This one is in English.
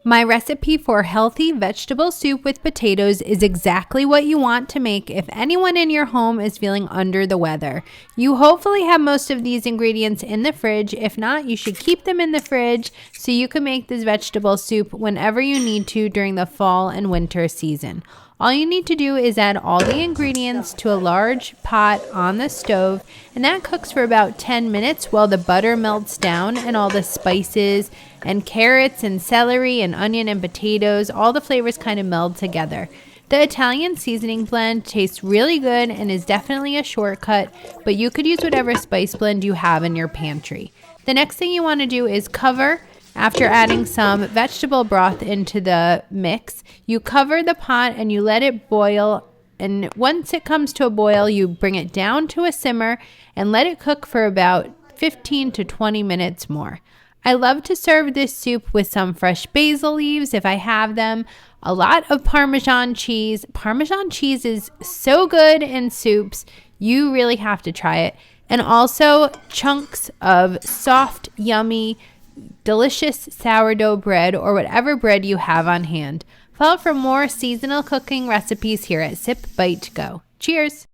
My recipe for healthy vegetable soup with potatoes is exactly what you want to make if anyone in your home is feeling under the weather. You hopefully have most of these ingredients in the fridge. If not, you should keep them in the fridge so you can make this vegetable soup whenever you need to during the fall and winter season. All you need to do is add all the ingredients to a large pot on the stove, and that cooks for about 10 minutes while the butter melts down and all the spices and carrots and celery and onion and potatoes, all the flavors kind of meld together. The Italian seasoning blend tastes really good and is definitely a shortcut, but you could use whatever spice blend you have in your pantry. The next thing you want to do is cover. After adding some vegetable broth into the mix, you cover the pot and you let it boil. And once it comes to a boil, you bring it down to a simmer and let it cook for about 15 to 20 minutes more. I love to serve this soup with some fresh basil leaves if I have them, a lot of Parmesan cheese. Parmesan cheese is so good in soups. You really have to try it. And also chunks of soft, yummy, delicious sourdough bread or whatever bread you have on hand. Follow for more seasonal cooking recipes here at Sip Bite Go. Cheers!